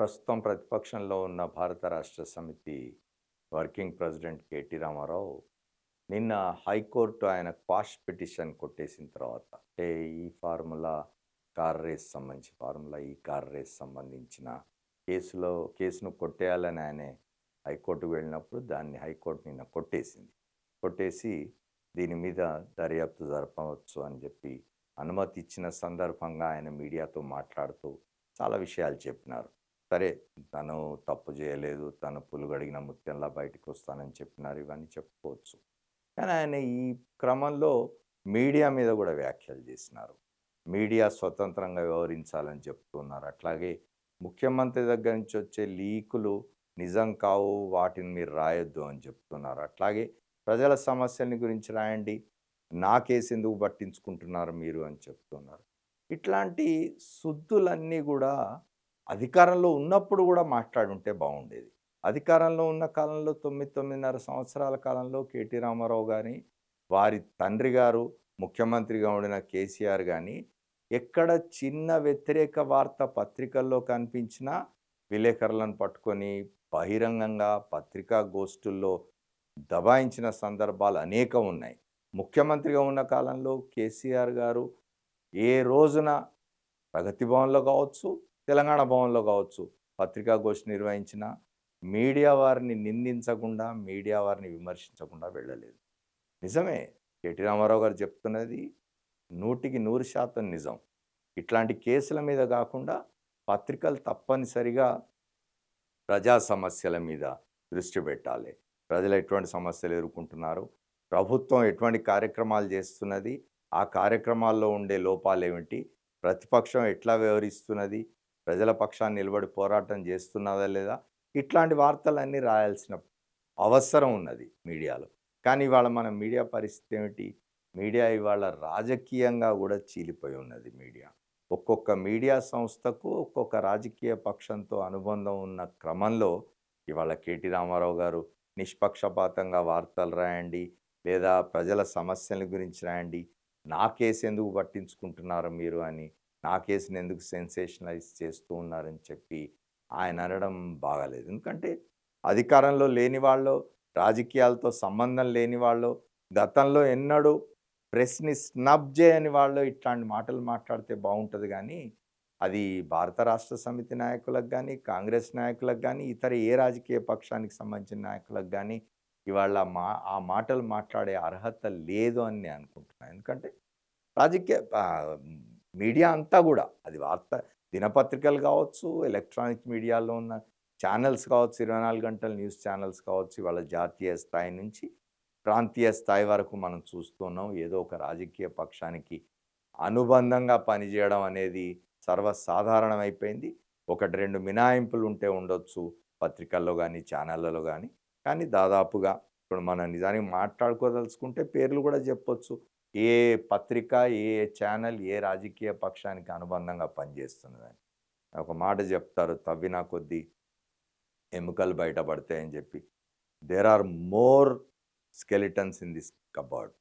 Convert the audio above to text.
ప్రస్తుతం ప్రతిపక్షంలో ఉన్న భారత రాష్ట్ర సమితి వర్కింగ్ ప్రెసిడెంట్ కేటీ రామారావు నిన్న హైకోర్టు ఆయన క్వాష్ పిటిషన్ కొట్టేసిన తర్వాత అంటే ఈ ఫార్ములా కార్ రేస్ సంబంధించి ఫార్ములా ఈ కార్ రేస్ సంబంధించిన కేసును కొట్టేయాలని ఆయన హైకోర్టుకు వెళ్ళినప్పుడు దాన్ని హైకోర్టు నిన్న కొట్టేసింది. కొట్టేసి దీని మీద దర్యాప్తు జరపవచ్చు అని చెప్పి అనుమతి ఇచ్చిన సందర్భంగా ఆయన మీడియాతో మాట్లాడుతూ చాలా విషయాలు చెప్పినారు. సరే, తను తప్పు చేయలేదు, తను పులుగడిగిన ముత్యంలా బయటకు వస్తానని చెప్పినారు, ఇవన్నీ చెప్పుకోవచ్చు. కానీ ఆయన ఈ క్రమంలో మీడియా మీద కూడా వ్యాఖ్యలు చేసినారు. మీడియా స్వతంత్రంగా వ్యవహరించాలని చెప్తున్నారు. అట్లాగే ముఖ్యమంత్రి దగ్గర నుంచి వచ్చే లీకులు నిజం కావు, వాటిని మీరు రాయొద్దు అని చెప్తున్నారు. అట్లాగే ప్రజల సమస్యల గురించి రాయండి, నా కేసు ఎందుకు పట్టించుకుంటున్నారు మీరు అని చెప్తున్నారు. ఇట్లాంటి సుద్దులన్నీ కూడా అధికారంలో ఉన్నప్పుడు కూడా మాట్లాడుంటే బాగుండేది. అధికారంలో ఉన్న కాలంలో 9.5 సంవత్సరాల కాలంలో కేటీ రామారావు గాని, వారి తండ్రి గారు ముఖ్యమంత్రిగా ఉండిన కేసీఆర్ గాని, ఎక్కడ చిన్న వ్యతిరేక వార్త పత్రికల్లో కనిపించినా విలేకరులను పట్టుకొని బహిరంగంగా పత్రికా గోష్ఠుల్లో దబాయించిన సందర్భాలు అనేకం ఉన్నాయి. ముఖ్యమంత్రిగా ఉన్న కాలంలో కేసీఆర్ గారు ఏ రోజున ప్రగతి భవన్‌లో కావచ్చు, తెలంగాణ భవన్‌లో కావచ్చు, పత్రికాగోష్ఠి నిర్వహించిన మీడియా వారిని నిందించకుండా, మీడియా వారిని విమర్శించకుండా వెళ్ళలేదు. నిజమే, కేటీ రామారావు గారు చెప్తున్నది 100% నిజం. ఇట్లాంటి కేసుల మీద కాకుండా పత్రికలు తప్పనిసరిగా ప్రజా సమస్యల మీద దృష్టి పెట్టాలి. ప్రజలు ఎటువంటి సమస్యలు ఎదుర్కొంటున్నారు, ప్రభుత్వం ఎటువంటి కార్యక్రమాలు చేస్తున్నది, ఆ కార్యక్రమాల్లో ఉండే లోపాలేమిటి, ప్రతిపక్షం ఎట్లా వ్యవహరిస్తున్నది, ప్రజల పక్షాన్ని నిలబడి పోరాటం చేస్తున్నదా లేదా, ఇట్లాంటి వార్తలన్నీ రాయాల్సిన అవసరం ఉన్నది మీడియాలో. కానీ ఇవాళ మన మీడియా పరిస్థితి ఏమిటి? మీడియా ఇవాళ రాజకీయంగా కూడా చీలిపోయి ఉన్నది మీడియా. ఒక్కొక్క మీడియా సంస్థకు ఒక్కొక్క రాజకీయ పక్షంతో అనుబంధం ఉన్న క్రమంలో ఇవాళ కేటీ రామారావు గారు నిష్పక్షపాతంగా వార్తలు రాయండి, లేదా ప్రజల సమస్యల గురించి రాయండి, నా కేసు ఎందుకు పట్టించుకుంటున్నారు మీరు అని, నా కేసుని ఎందుకు సెన్సేషనలైజ్ చేస్తూ ఉన్నారని చెప్పి ఆయన అనడం బాగాలేదు. ఎందుకంటే అధికారంలో లేని వాళ్ళు, రాజకీయాలతో సంబంధం లేని వాళ్ళు, గతంలో ఎన్నడూ ప్రెస్‌ని స్నబ్ చేయని వాళ్ళు ఇట్లాంటి మాటలు మాట్లాడితే బాగుంటుంది. కానీ అది భారత రాష్ట్ర సమితి నాయకులకు కానీ, కాంగ్రెస్ నాయకులకు కానీ, ఇతర ఏ రాజకీయ పక్షానికి సంబంధించిన నాయకులకు కానీ ఇవాళ ఆ మాటలు మాట్లాడే అర్హత లేదు అని నేను అనుకుంటున్నాను. ఎందుకంటే రాజకీయ మీడియా అంతా కూడా, అది వార్త దినపత్రికలు కావచ్చు, ఎలక్ట్రానిక్ మీడియాలో ఉన్న ఛానల్స్ కావచ్చు, 24 గంటల న్యూస్ ఛానల్స్ కావచ్చు, ఇవాళ జాతీయ స్థాయి నుంచి ప్రాంతీయ స్థాయి వరకు మనం చూస్తున్నాం. ఏదో ఒక రాజకీయ పక్షానికి అనుబంధంగా పనిచేయడం అనేది సర్వసాధారణమైపోయింది. 1, 2 మినహాయింపులు ఉంటే ఉండొచ్చు పత్రికల్లో కానీ, ఛానళ్ళలో కానీ. కానీ దాదాపుగా ఇప్పుడు మనం నిజానికి మాట్లాడుకోదలుచుకుంటే పేర్లు కూడా చెప్పొచ్చు. ఏ పత్రిక, ఏ ఛానల్, ఏ రాజకీయ పక్షానికి అనుబంధంగా పనిచేస్తున్నదని. ఒక మాట చెప్తారు, తవ్వినా కొద్దీ ఎముకలు బయటపడతాయని చెప్పి. There are more skeletons in this cupboard.